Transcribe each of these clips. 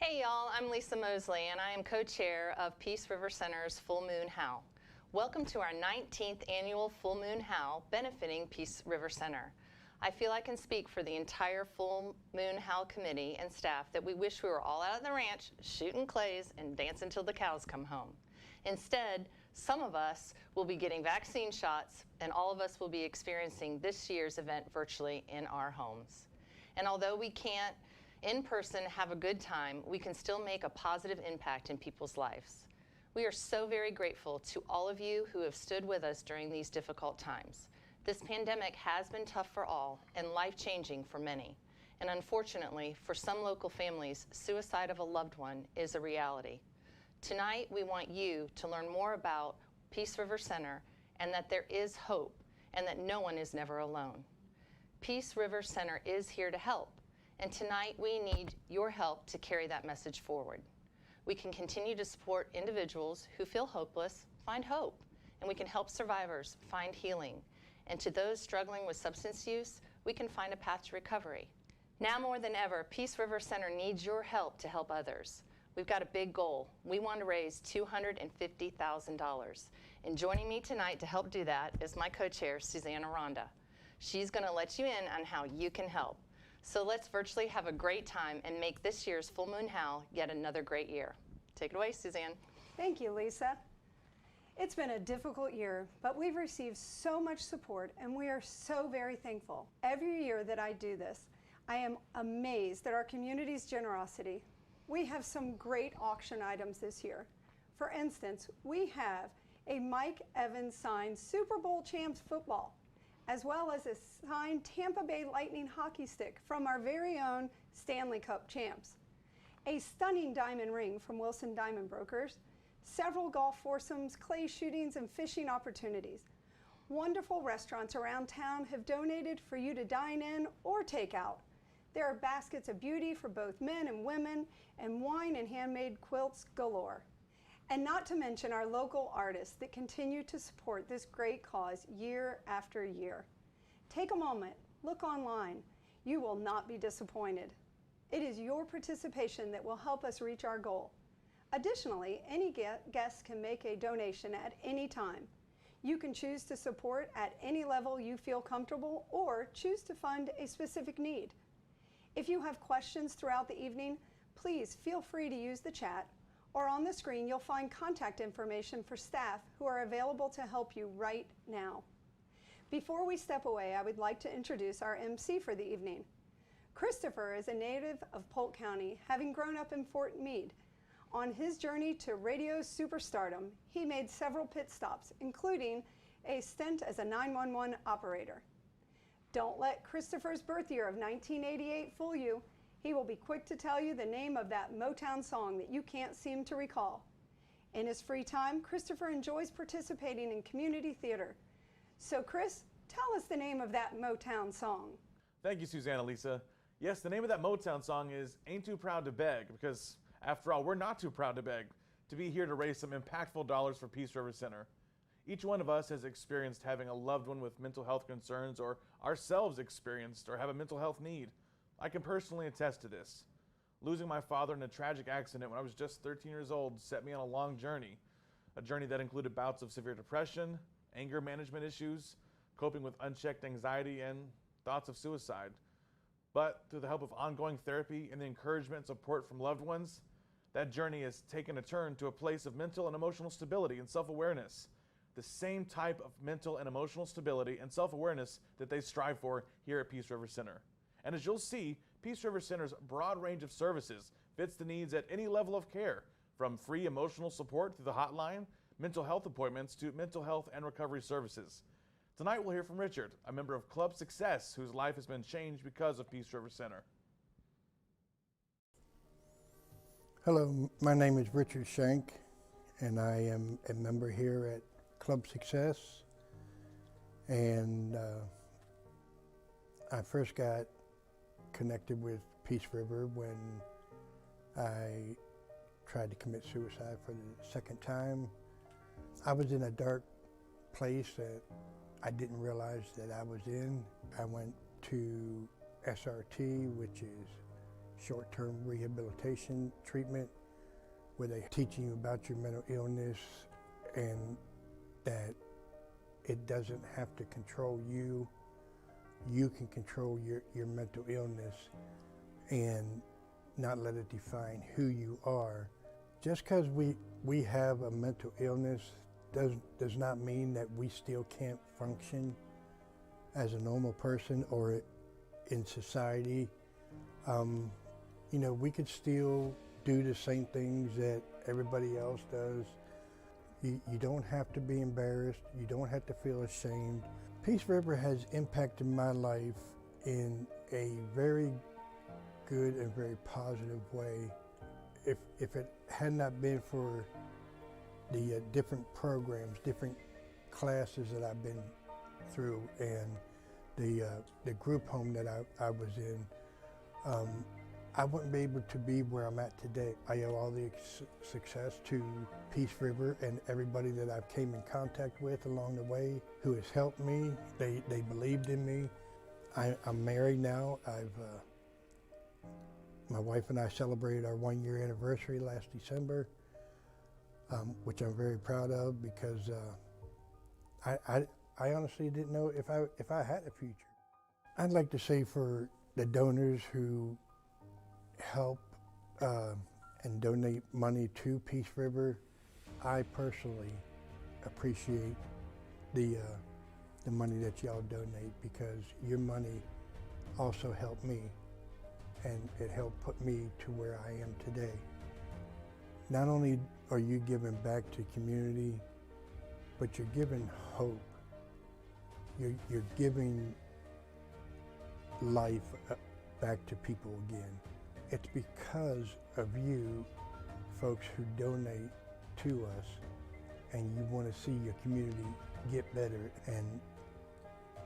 Hey y'all, I'm Lisa Moseley and I am co-chair of Peace River Center's Full Moon Howl. Welcome to our 19th annual Full Moon Howl benefiting Peace River Center. I feel I can speak for the entire Full Moon Howl committee and staff that we wish we were all out at the ranch shooting clays and dancing till the cows come home. Instead, some of us will be getting vaccine shots and all of us will be experiencing this year's event virtually in our homes. And although we can't in person have a good time, we can still make a positive impact in people's lives. We are so very grateful to all of you who have stood with us during these difficult times. This pandemic has been tough for all and life-changing for many. And unfortunately, for some local families, suicide of a loved one is a reality. Tonight, we want you to learn more about Peace River Center and that there is hope and that no one is never alone. Peace River Center is here to help. And tonight we need your help to carry that message forward. We can continue to support individuals who feel hopeless find hope, and we can help survivors find healing. And to those struggling with substance use, we can find a path to recovery. Now more than ever, Peace River Center needs your help to help others. We've got a big goal. We want to raise $250,000. And joining me tonight to help do that is my co-chair, SUZANNE ARANDA. She's going to let you in on how you can help. So let's virtually have a great time and make this year's Full Moon Howl yet another great year. Take it away, SUZANNE. Thank you, Lisa. It's been a difficult year, but we've received so much support and we are so very thankful. Every year that I do this, I am amazed at our community's generosity. We have some great auction items this year. For instance, we have a Mike Evans signed Super Bowl champs football, as well as a signed Tampa Bay Lightning hockey stick from our very own Stanley Cup champs, a stunning diamond ring from Wilson Diamond Brokers, several golf foursomes, clay shootings, and fishing opportunities. Wonderful restaurants around town have donated for you to dine in or take out. There are baskets of beauty for both men and women, and wine and handmade quilts galore. And not to mention our local artists that continue to support this great cause year after year. Take a moment, look online. You will not be disappointed. It is your participation that will help us reach our goal. Additionally, any guest can make a donation at any time. You can choose to support at any level you feel comfortable or choose to fund a specific need. If you have questions throughout the evening, please feel free to use the chat, or on the screen you'll find contact information for staff who are available to help you right now. Before we step away, I would like to introduce our MC for the evening. Christopher is a native of Polk County, having grown up in Fort Meade. On his journey to radio superstardom, he made several pit stops, including a stint as a 911 operator. Don't let Christopher's birth year of 1988 fool you. He will be quick to tell you the name of that Motown song that you can't seem to recall. In his free time, Christopher enjoys participating in community theater. So Chris, tell us the name of that Motown song. Thank you, SUZANNE and Lisa. Yes, the name of that Motown song is Ain't Too Proud to Beg, because after all, we're not too proud to beg, to be here to raise some impactful dollars for Peace River Center. Each one of us has experienced having a loved one with mental health concerns, or ourselves experienced or have a mental health need. I can personally attest to this. Losing my father in a tragic accident when I was just 13 years old set me on a long journey. A journey that included bouts of severe depression, anger management issues, coping with unchecked anxiety, and thoughts of suicide. But through the help of ongoing therapy and the encouragement and support from loved ones, that journey has taken a turn to a place of mental and emotional stability and self-awareness. The same type of mental and emotional stability and self-awareness that they strive for here at Peace River Center. And as you'll see, Peace River Center's broad range of services fits the needs at any level of care, from free emotional support through the hotline, mental health appointments, to mental health and recovery services. Tonight we'll hear from Richard, a member of Club Success, whose life has been changed because of Peace River Center. Hello, my name is Richard SHANK, and I am a member here at Club Success. And I first got connected with Peace River when I tried to commit suicide for the second time. I was in a dark place that I didn't realize that I was in. I went to SRT, which is short-term rehabilitation treatment where they teach you about your mental illness and that it doesn't have to control you. You can control your mental illness and not let it define who you are. Just because we have a mental illness does not mean that we still can't function as a normal person or in society. You know, we could still do the same things that everybody else does. You don't have to be embarrassed. You don't have to feel ashamed. Peace River has impacted my life in a very good and very positive way. If it had not been for the different programs, different classes that I've been through, and the group home that I was in, I wouldn't be able to be where I'm at today. I owe all the success to Peace River and everybody that I've came in contact with along the way who has helped me. They believed in me. I'm married now. My wife and I celebrated our 1-year anniversary last December, which I'm very proud of because I honestly didn't know if I had a future. I'd like to say for the donors who help and donate money to Peace River, I personally appreciate the money that y'all donate because your money also helped me and it helped put me to where I am today. Not only are you giving back to community, but you're giving hope. You're giving life back to people again. It's because of you folks who donate to us and you want to see your community get better, and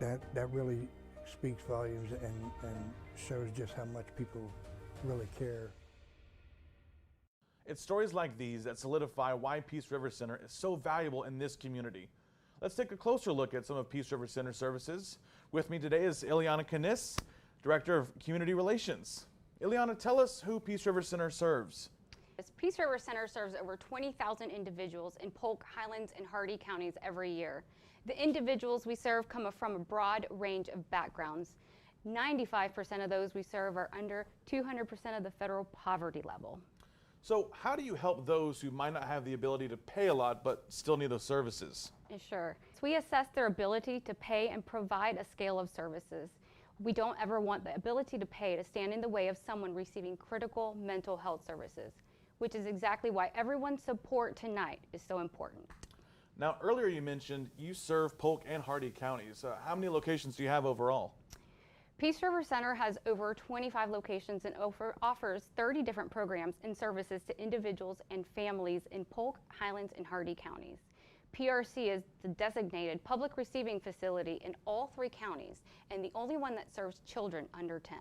that really speaks volumes and shows just how much people really care. It's stories like these that solidify why Peace River Center is so valuable in this community. Let's take a closer look at some of Peace River Center services. With me today is Ileana Canis, Director of Community Relations. Ileana, tell us who Peace River Center serves. Peace River Center serves over 20,000 individuals in Polk, Highlands, and Hardee counties every year. The individuals we serve come from a broad range of backgrounds. 95% of those we serve are under 200% of the federal poverty level. So how do you help those who might not have the ability to pay a lot but still need those services? Sure. So we assess their ability to pay and provide a scale of services. We don't ever want the ability to pay to stand in the way of someone receiving critical mental health services, which is exactly why everyone's support tonight is so important. Now, earlier you mentioned you serve Polk and Hardee counties. How many locations do you have overall? Peace River Center has over 25 locations and offers 30 different programs and services to individuals and families in Polk, Highlands, and Hardee counties. PRC is the designated public receiving facility in all 3 counties and the only one that serves children under 10.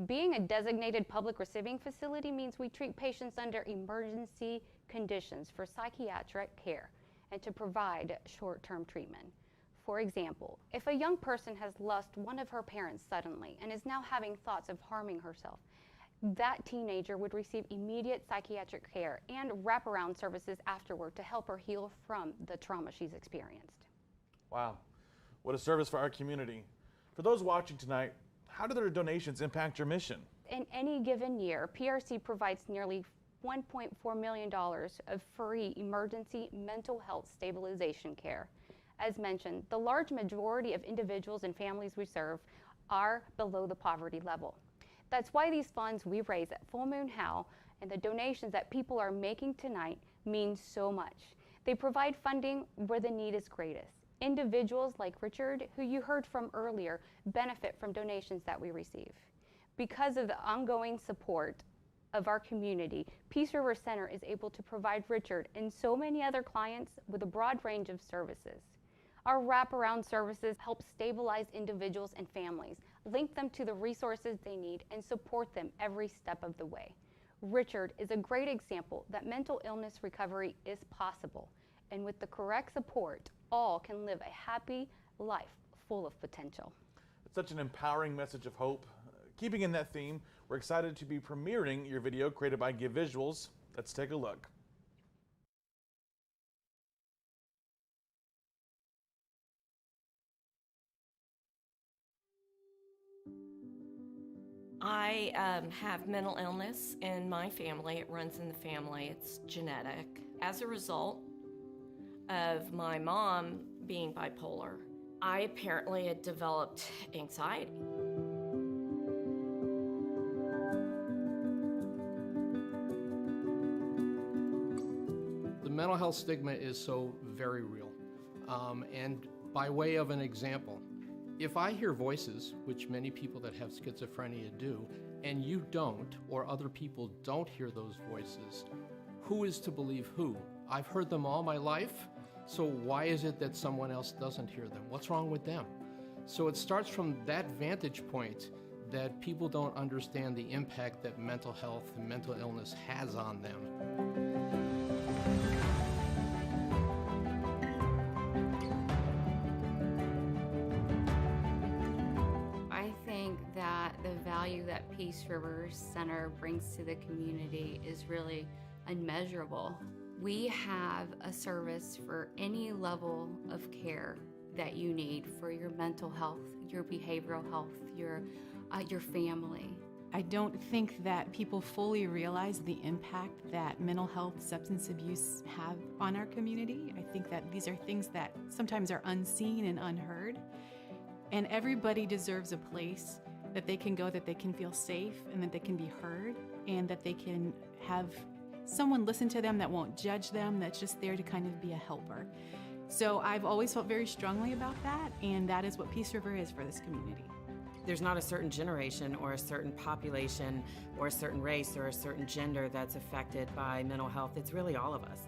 Being a designated public receiving facility means we treat patients under emergency conditions for psychiatric care and to provide short-term treatment. For example, if a young person has lost one of her parents suddenly and is now having thoughts of harming herself, that teenager would receive immediate psychiatric care and wraparound services afterward to help her heal from the trauma she's experienced. Wow, what a service for our community. For those watching tonight, how do their donations impact your mission? In any given year, PRC provides nearly $1.4 million of free emergency mental health stabilization care. As mentioned, the large majority of individuals and families we serve are below the poverty level. That's why these funds we raise at Full Moon Howl and the donations that people are making tonight mean so much. They provide funding where the need is greatest. Individuals like Richard, who you heard from earlier, benefit from donations that we receive. Because of the ongoing support of our community, Peace River Center is able to provide Richard and so many other clients with a broad range of services. Our wraparound services help stabilize individuals and families, link them to the resources they need, and support them every step of the way. Richard is a great example that mental illness recovery is possible, and with the correct support, all can live a happy life full of potential. It's such an empowering message of hope. Keeping in that theme, We're excited to be premiering your video created by Give Visuals. Let's take a look. I have mental illness in my family. It runs in the family. It's genetic. As a result of my mom being bipolar, I apparently had developed anxiety. The mental health stigma is so very real. And by way of an example, if I hear voices, which many people that have schizophrenia do, and you don't, or other people don't hear those voices, who is to believe who? I've heard them all my life, so why is it that someone else doesn't hear them? What's wrong with them? So it starts from that vantage point that people don't understand the impact that mental health and mental illness has on them. The value that Peace River Center brings to the community is really unmeasurable. We have a service for any level of care that you need for your mental health, your behavioral health, your family. I don't think that people fully realize the impact that mental health, substance abuse have on our community. I think that these are things that sometimes are unseen and unheard. And everybody deserves a place that they can go, that they can feel safe, and that they can be heard, and that they can have someone listen to them that won't judge them, that's just there to kind of be a helper. So I've always felt very strongly about that, and that is what Peace River is for this community. There's not a certain generation or a certain population or a certain race or a certain gender that's affected by mental health. It's really all of us.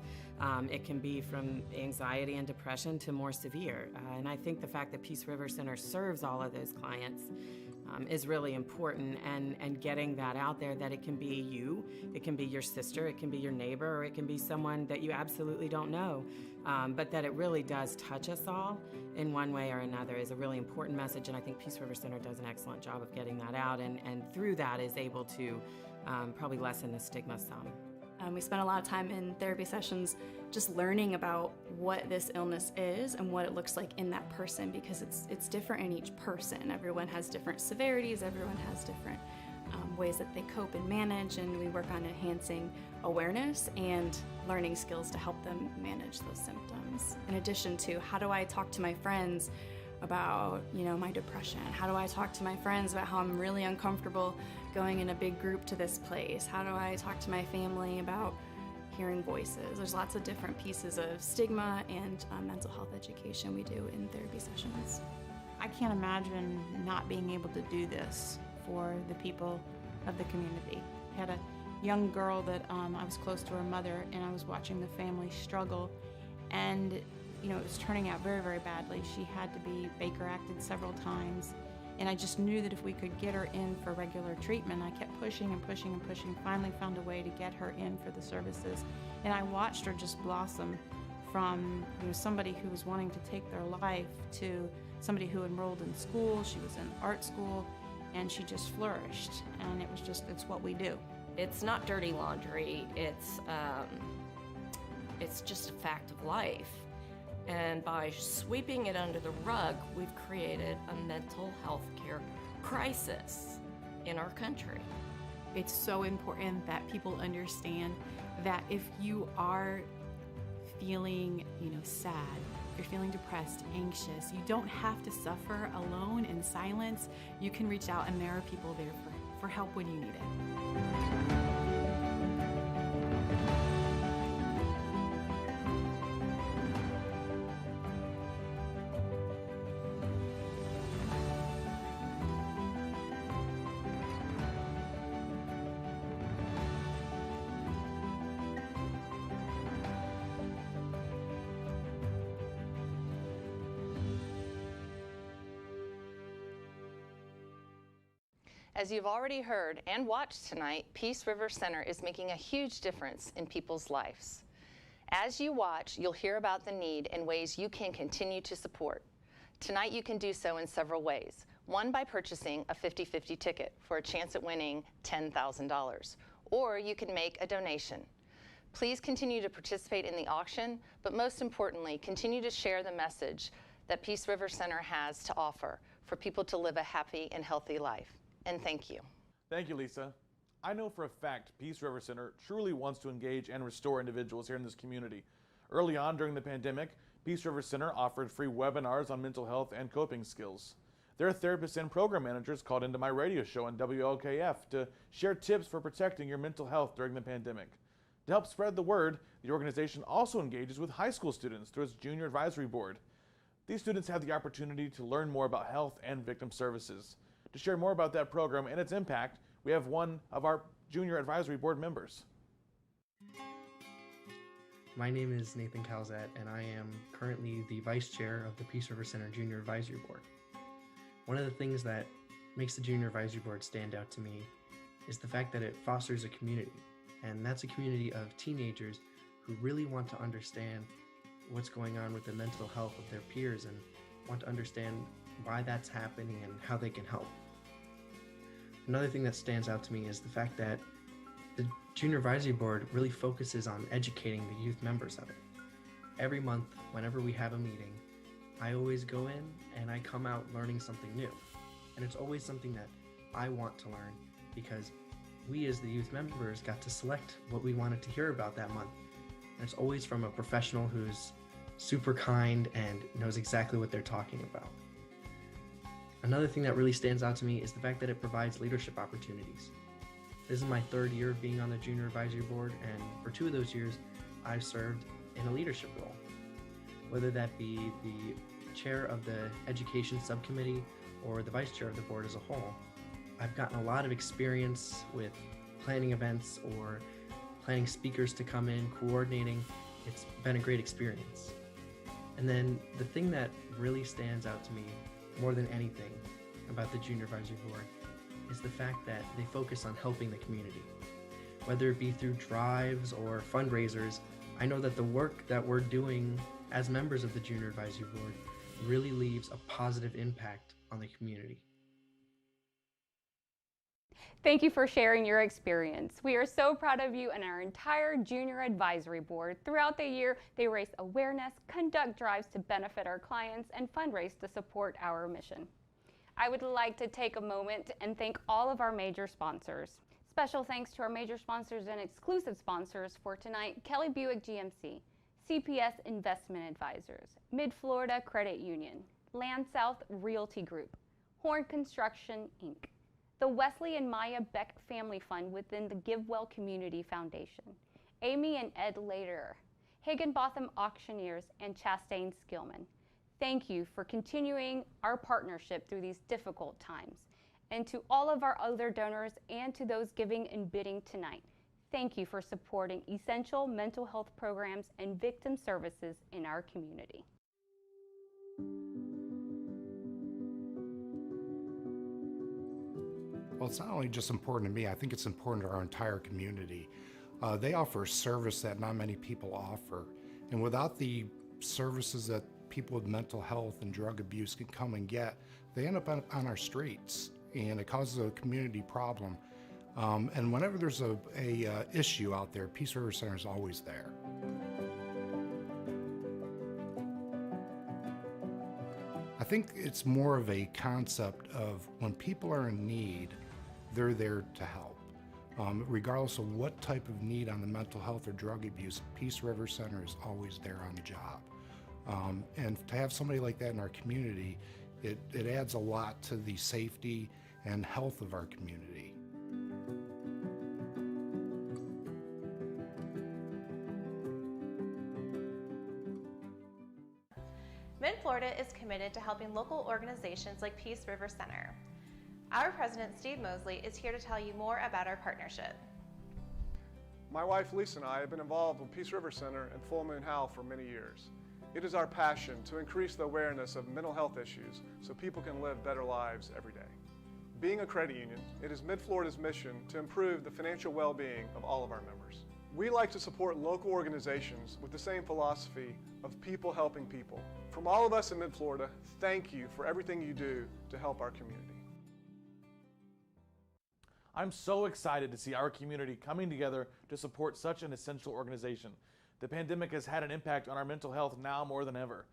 It can be from anxiety and depression to more severe. And I think the fact that Peace River Center serves all of those clients is really important, and getting that out there, that it can be you, it can be your sister, it can be your neighbor, or it can be someone that you absolutely don't know, but that it really does touch us all in one way or another is a really important message, and I think Peace River Center does an excellent job of getting that out, and through that is able to probably lessen the stigma some. We spent a lot of time in therapy sessions just learning about what this illness is and what it looks like in that person, because it's different in each person. Everyone has different severities, everyone has different ways that they cope and manage, and we work on enhancing awareness and learning skills to help them manage those symptoms. In addition to, how do I talk to my friends about, my depression? How do I talk to my friends about how I'm really uncomfortable going in a big group to this place? How do I talk to my family about hearing voices? There's lots of different pieces of stigma and mental health education we do in therapy sessions. I can't imagine not being able to do this for the people of the community. I had a young girl that I was close to her mother, and I was watching the family struggle, and it was turning out very, very badly. She had to be Baker acted several times, and I just knew that if we could get her in for regular treatment, I kept pushing and pushing and pushing, finally found a way to get her in for the services, and I watched her just blossom from somebody who was wanting to take their life to somebody who enrolled in school. She was in art school, and she just flourished, and it's what we do. It's not dirty laundry, it's just a fact of life. And by sweeping it under the rug, we've created a mental health care crisis in our country. It's so important that people understand that if you are feeling, sad, if you're feeling depressed, anxious, you don't have to suffer alone in silence. You can reach out, and there are people there for help when you need it. As you've already heard and watched tonight, Peace River Center is making a huge difference in people's lives. As you watch, you'll hear about the need and ways you can continue to support. Tonight you can do so in several ways. One by purchasing a 50-50 ticket for a chance at winning $10,000, or you can make a donation. Please continue to participate in the auction, but most importantly, continue to share the message that Peace River Center has to offer for people to live a happy and healthy life. And thank you. Thank you, Lisa. I know for a fact Peace River Center truly wants to engage and restore individuals here in this community. Early on during the pandemic, Peace River Center offered free webinars on mental health and coping skills. Their therapists and program managers called into my radio show on WLKF to share tips for protecting your mental health during the pandemic. To help spread the word, the organization also engages with high school students through its Junior Advisory Board. These students have the opportunity to learn more about health and victim services. To share more about that program and its impact, we have one of our Junior Advisory Board members. My name is Nathan CALZAT, and I am currently the Vice Chair of the Peace River Center Junior Advisory Board. One of the things that makes the Junior Advisory Board stand out to me is the fact that it fosters a community, and that's a community of teenagers who really want to understand what's going on with the mental health of their peers and want to understand why that's happening and how they can help. Another thing that stands out to me is the fact that the Junior Advisory Board really focuses on educating the youth members of it. Every month, whenever we have a meeting, I always go in and I come out learning something new. And it's always something that I want to learn because we as the youth members got to select what we wanted to hear about that month. And it's always from a professional who's super kind and knows exactly what they're talking about. Another thing that really stands out to me is the fact that it provides leadership opportunities. This is my third year of being on the Junior Advisory Board, and for 2 of those years, I've served in a leadership role. Whether that be the chair of the Education Subcommittee or the vice chair of the board as a whole, I've gotten a lot of experience with planning events or planning speakers to come in, coordinating. It's been a great experience. And then the thing that really stands out to me more than anything about the Junior Advisory Board is the fact that they focus on helping the community. Whether it be through drives or fundraisers, I know that the work that we're doing as members of the Junior Advisory Board really leaves a positive impact on the community. Thank you for sharing your experience. We are so proud of you and our entire Junior Advisory Board. Throughout the year, they raise awareness, conduct drives to benefit our clients, and fundraise to support our mission. I would like to take a moment and thank all of our major sponsors. Special thanks to our major sponsors and exclusive sponsors for tonight: Kelly Buick GMC, CPS Investment Advisors, Mid-Florida Credit Union, Land South Realty Group, Horn Construction, Inc., the Wesley and Maya Beck Family Fund within the GiveWell Community Foundation, Amy and Ed Lader, Higginbotham Auctioneers, and Chastain Skillman. Thank you for continuing our partnership through these difficult times. And to all of our other donors and to those giving and bidding tonight, thank you for supporting essential mental health programs and victim services in our community. Well, it's not only just important to me, I think it's important to our entire community. They offer a service that not many people offer. And without the services that people with mental health and drug abuse can come and get, they end up on our streets, and it causes a community problem. And whenever there's a issue out there, Peace River Center is always there. I think it's more of a concept of when people are in need, they're there to help. Regardless of what type of need on the mental health or drug abuse, Peace River Center is always there on the job. And to have somebody like that in our community, it adds a lot to the safety and health of our community. Mid-Florida is committed to helping local organizations like Peace River Center. Our president, Steve Moseley, is here to tell you more about our partnership. My wife Lisa and I have been involved with Peace River Center and Full Moon Howl for many years. It is our passion to increase the awareness of mental health issues so people can live better lives every day. Being a credit union, it is Mid-Florida's mission to improve the financial well-being of all of our members. We like to support local organizations with the same philosophy of people helping people. From all of us in Mid-Florida, thank you for everything you do to help our community. I'm so excited to see our community coming together to support such an essential organization. The pandemic has had an impact on our mental health now more than ever.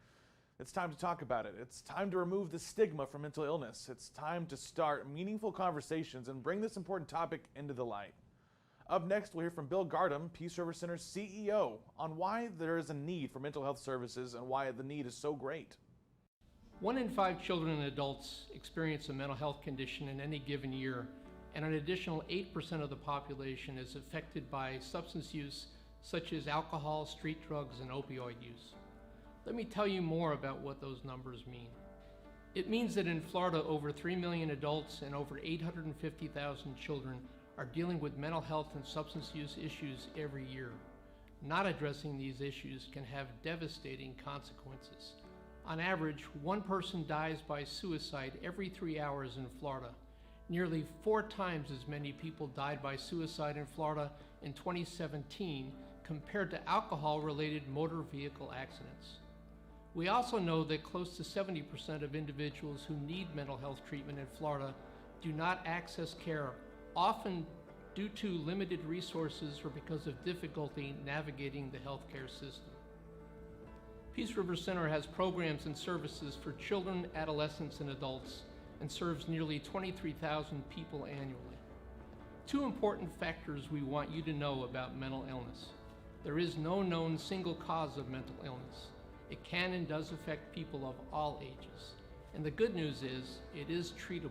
It's time to talk about it. It's time to remove the stigma from mental illness. It's time to start meaningful conversations and bring this important topic into the light. Up next, we'll hear from Bill Gardam, Peace River Center's CEO, on why there is a need for mental health services and why the need is so great. 1 in 5 children and adults experience a mental health condition in any given year, and an additional 8% of the population is affected by substance use such as alcohol, street drugs, and opioid use. Let me tell you more about what those numbers mean. It means that in Florida, over 3 million adults and over 850,000 children are dealing with mental health and substance use issues every year. Not addressing these issues can have devastating consequences. On average, 1 person dies by suicide every 3 hours in Florida. Nearly 4 times as many people died by suicide in Florida in 2017 compared to alcohol-related motor vehicle accidents. We also know that close to 70% of individuals who need mental health treatment in Florida do not access care, often due to limited resources or because of difficulty navigating the healthcare system. Peace River Center has programs and services for children, adolescents, and adults, and serves nearly 23,000 people annually. 2 important factors we want you to know about mental illness. There is no known single cause of mental illness. It can and does affect people of all ages. And the good news is, it is treatable.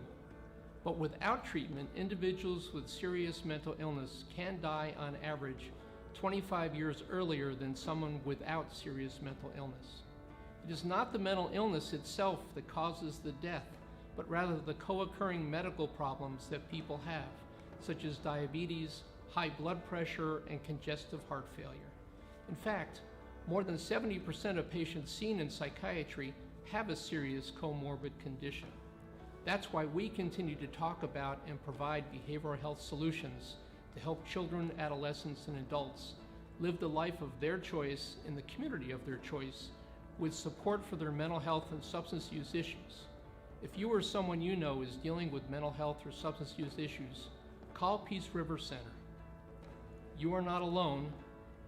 But without treatment, individuals with serious mental illness can die on average 25 years earlier than someone without serious mental illness. It is not the mental illness itself that causes the death, but rather the co-occurring medical problems that people have, such as diabetes, high blood pressure, and congestive heart failure. In fact, more than 70% of patients seen in psychiatry have a serious comorbid condition. That's why we continue to talk about and provide behavioral health solutions to help children, adolescents, and adults live the life of their choice in the community of their choice with support for their mental health and substance use issues. If you or someone you know is dealing with mental health or substance use issues, call Peace River Center. You are not alone.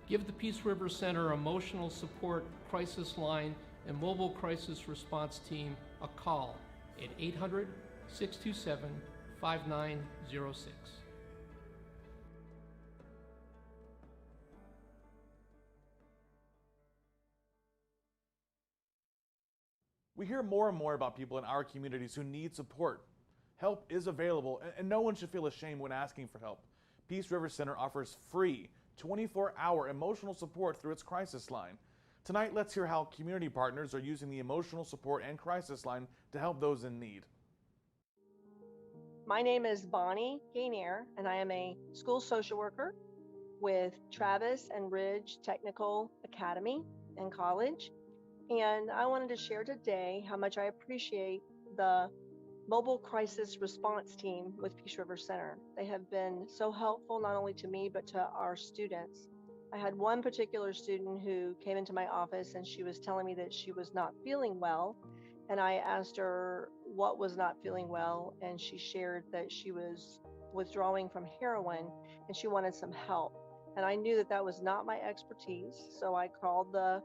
Give the Peace River Center Emotional Support Crisis Line and Mobile Crisis Response Team a call at 800-627-5906. We hear more and more about people in our communities who need support. Help is available, and no one should feel ashamed when asking for help. Peace River Center offers free 24-hour emotional support through its crisis line. Tonight, let's hear how community partners are using the emotional support and crisis line to help those in need. My name is Bonnie Gainier, and I am a school social worker with Travis and Ridge Technical Academy and College. And I wanted to share today how much I appreciate the Mobile Crisis Response Team with Peace River Center. They have been so helpful not only to me, but to our students. I had one particular student who came into my office and she was telling me that she was not feeling well. And I asked her what was not feeling well. And she shared that she was withdrawing from heroin and she wanted some help. And I knew that that was not my expertise. So I called the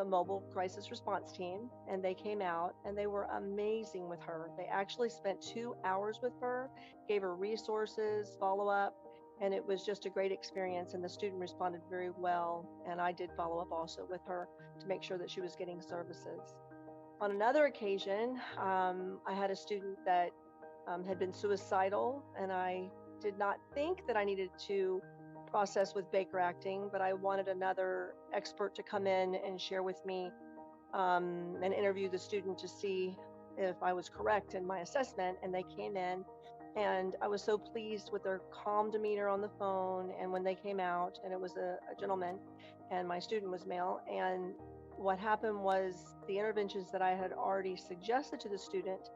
Mobile Crisis Response Team, and they came out and they were amazing with her. They actually spent 2 hours with her, gave her resources, follow-up, and it was just a great experience, and the student responded very well, and I did follow up also with her to make sure that she was getting services. On another occasion, I had a student that had been suicidal, and I did not think that I needed to process with Baker acting, but I wanted another expert to come in and share with me and interview the student to see if I was correct in my assessment. And they came in and I was so pleased with their calm demeanor on the phone. And when they came out, and it was a gentleman and my student was male, and what happened was the interventions that I had already suggested to the student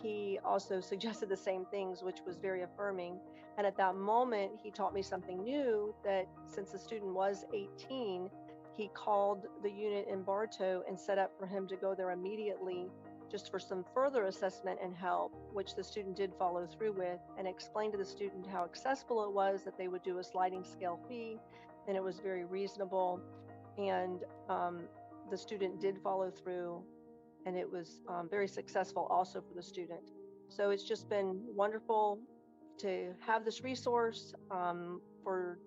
he also suggested the same things, which was very affirming. And at that moment, he taught me something new, that since the student was 18, he called the unit in Bartow and set up for him to go there immediately just for some further assessment and help, which the student did follow through with, and explained to the student how accessible it was, that they would do a sliding scale fee, and it was very reasonable. And the student did follow through, and it was very successful also for the student. So it's just been wonderful to have this resource for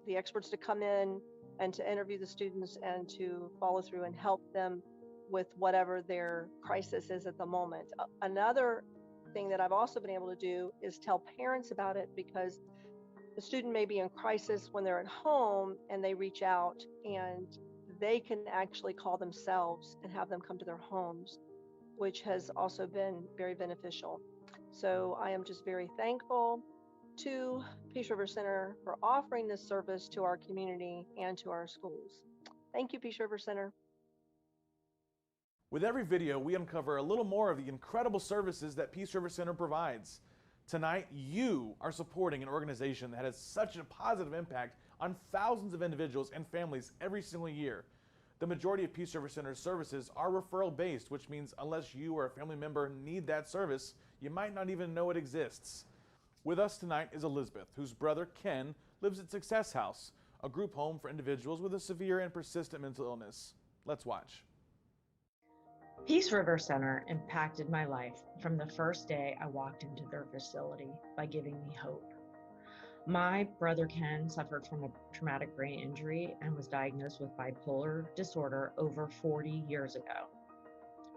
the experts to come in and to interview the students and to follow through and help them with whatever their crisis is at the moment. Another thing that I've also been able to do is tell parents about it, because the student may be in crisis when they're at home and they reach out, and they can actually call themselves and have them come to their homes, which has also been very beneficial. So I am just very thankful to Peace River Center for offering this service to our community and to our schools. Thank you, Peace River Center. With every video, we uncover a little more of the incredible services that Peace River Center provides. Tonight, you are supporting an organization that has such a positive impact on thousands of individuals and families every single year. The majority of Peace River Center's services are referral-based, which means unless you or a family member need that service, you might not even know it exists. With us tonight is Elizabeth, whose brother Ken lives at Success House, a group home for individuals with a severe and persistent mental illness. Let's watch. Peace River Center impacted my life from the first day I walked into their facility by giving me hope. My brother Ken suffered from a traumatic brain injury and was diagnosed with bipolar disorder over 40 years ago.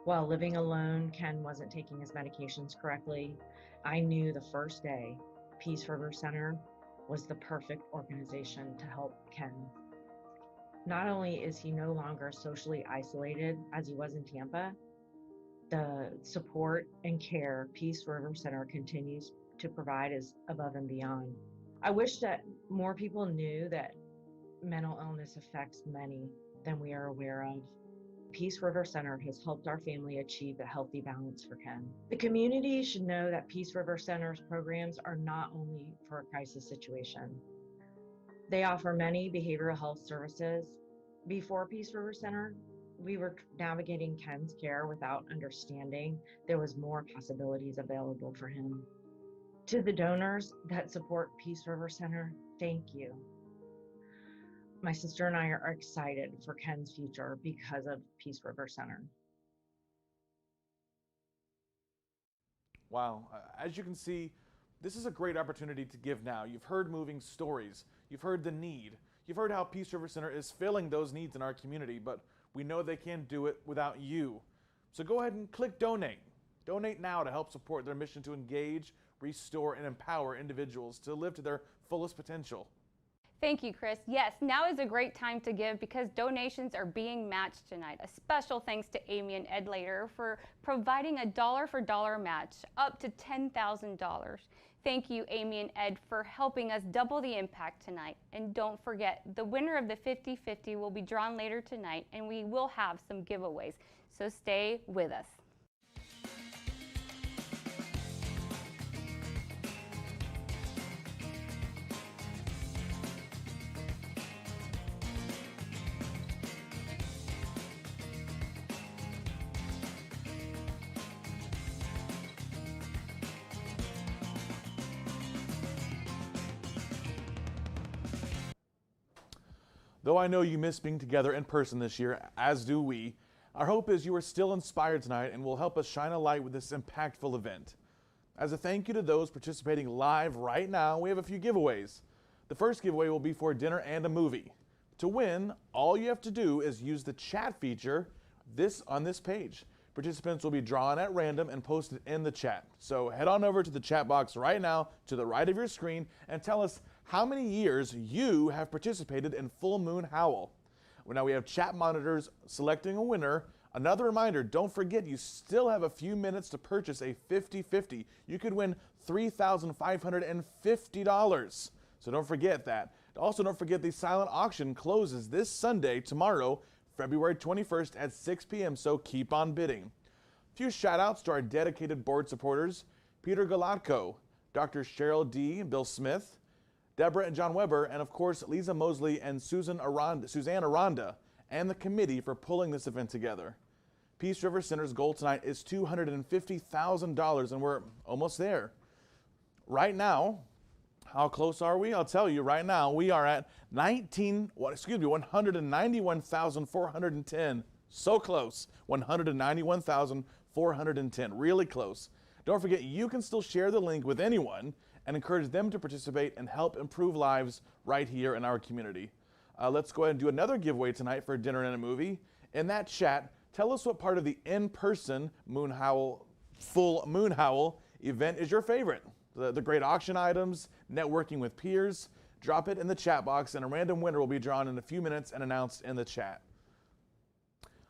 While living alone, Ken wasn't taking his medications correctly. I knew the first day Peace River Center was the perfect organization to help Ken. Not only is he no longer socially isolated as he was in Tampa, the support and care Peace River Center continues to provide is above and beyond. I wish that more people knew that mental illness affects many than we are aware of. Peace River Center has helped our family achieve a healthy balance for Ken. The community should know that Peace River Center's programs are not only for a crisis situation. They offer many behavioral health services. Before Peace River Center, we were navigating Ken's care without understanding there was more possibilities available for him. To the donors that support Peace River Center, thank you. My sister and I are excited for Ken's future because of Peace River Center. Wow, as you can see, this is a great opportunity to give now. You've heard moving stories, you've heard the need, you've heard how Peace River Center is filling those needs in our community, but we know they can't do it without you. So go ahead and click donate. Donate now to help support their mission to engage, restore, and empower individuals to live to their fullest potential. Thank you, Chris. Yes, now is a great time to give because donations are being matched tonight. A special thanks to Amy and Ed Later for providing a dollar-for-dollar match up to $10,000. Thank you, Amy and Ed, for helping us double the impact tonight. And don't forget, the winner of the 50-50 will be drawn later tonight, and we will have some giveaways. So stay with us. Though I know you miss being together in person this year, as do we, our hope is you are still inspired tonight and will help us shine a light with this impactful event. As a thank you to those participating live right now, we have a few giveaways. The first giveaway will be for dinner and a movie. To win, all you have to do is use the chat feature on this page. Participants will be drawn at random and posted in the chat. So head on over to the chat box right now to the right of your screen and tell us how many years you have participated in Full Moon Howl. Well, now we have chat monitors selecting a winner. Another reminder, don't forget you still have a few minutes to purchase a 50-50. You could win $3,550. So don't forget that. Also, don't forget the silent auction closes this Sunday, tomorrow, February 21st at 6 p.m., so keep on bidding. Few shout outs to our dedicated board supporters, Peter Galatko, Dr. Cheryl D. and Bill Smith, Deborah and John Weber, and of course Lisa Moseley and Suzanne Aranda, and the committee for pulling this event together. Peace River Center's goal tonight is $250,000, and we're almost there. Right now, how close are we? I'll tell you right now, we are at 191,410. So close, 191,410, really close. Don't forget, you can still share the link with anyone and encourage them to participate and help improve lives right here in our community. Let's go ahead and do another giveaway tonight for dinner and a movie. In that chat, tell us what part of the in-person full Moon Howl event is your favorite. The great auction items, networking with peers. Drop it in the chat box and a random winner will be drawn in a few minutes and announced in the chat.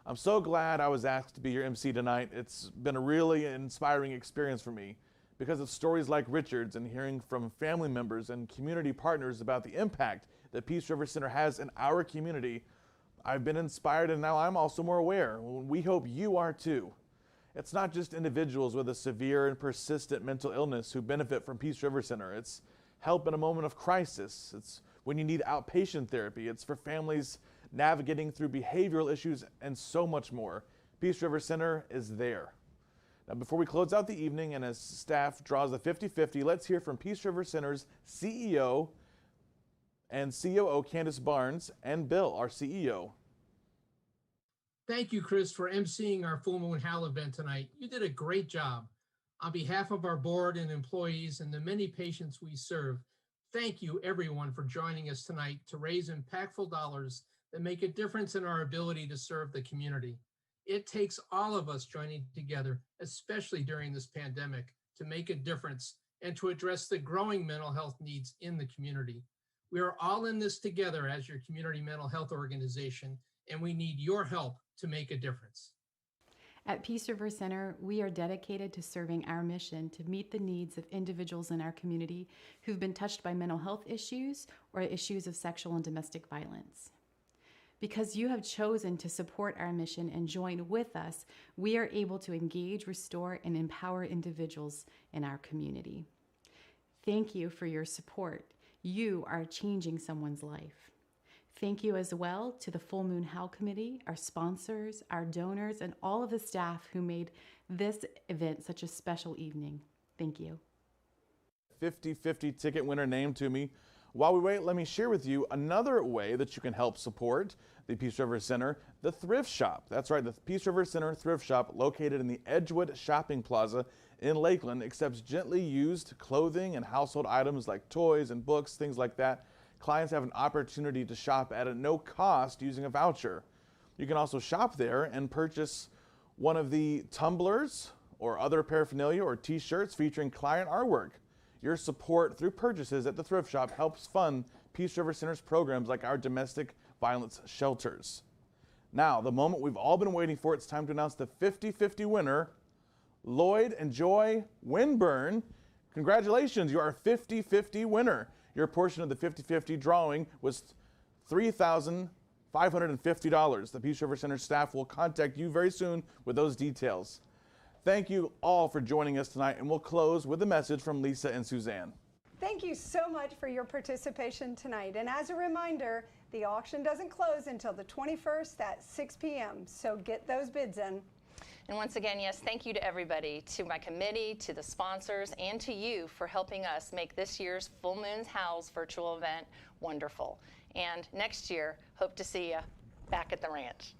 I'm so glad I was asked to be your MC tonight. It's been a really inspiring experience for me because of stories like Richard's and hearing from family members and community partners about the impact that Peace River Center has in our community. I've been inspired and now I'm also more aware. We hope you are too. It's not just individuals with a severe and persistent mental illness who benefit from Peace River Center. It's help in a moment of crisis. It's when you need outpatient therapy. It's for families navigating through behavioral issues and so much more. Peace River Center is there. Now, before we close out the evening and as staff draws the 50-50, let's hear from Peace River Center's CEO and COO Candace Barnes and Bill, our CEO. Thank you, Chris, for emceeing our Full Moon Howl event tonight. You did a great job. On behalf of our board and employees and the many patients we serve, thank you everyone for joining us tonight to raise impactful dollars that make a difference in our ability to serve the community. It takes all of us joining together, especially during this pandemic, to make a difference and to address the growing mental health needs in the community. We are all in this together as your community mental health organization, and we need your help to make a difference. At Peace River Center, we are dedicated to serving our mission to meet the needs of individuals in our community who've been touched by mental health issues or issues of sexual and domestic violence. Because you have chosen to support our mission and join with us, we are able to engage, restore, and empower individuals in our community. Thank you for your support. You are changing someone's life. Thank you as well to the Full Moon Howl Committee, our sponsors, our donors, and all of the staff who made this event such a special evening. Thank you. 50-50 ticket winner named to me. While we wait, let me share with you another way that you can help support the Peace River Center, the Thrift Shop. That's right, the Peace River Center Thrift Shop, located in the Edgewood Shopping Plaza in Lakeland, accepts gently used clothing and household items like toys and books, things like that. Clients have an opportunity to shop at a no cost using a voucher. You can also shop there and purchase one of the tumblers or other paraphernalia or t-shirts featuring client artwork. Your support through purchases at the Thrift Shop helps fund Peace River Center's programs like our domestic violence shelters. Now, the moment we've all been waiting for, it's time to announce the 50-50 winner, Lloyd and Joy Winburn. Congratulations, you are a 50-50 winner. Your portion of the 50-50 drawing was $3,550. The Peace River Center staff will contact you very soon with those details. Thank you all for joining us tonight, and we'll close with a message from Lisa and Suzanne. Thank you so much for your participation tonight. And as a reminder, the auction doesn't close until the 21st at 6 p.m., so get those bids in. And once again, yes, thank you to everybody, to my committee, to the sponsors, and to you for helping us make this year's Full Moon Howl's virtual event wonderful. And next year, hope to see you back at the ranch.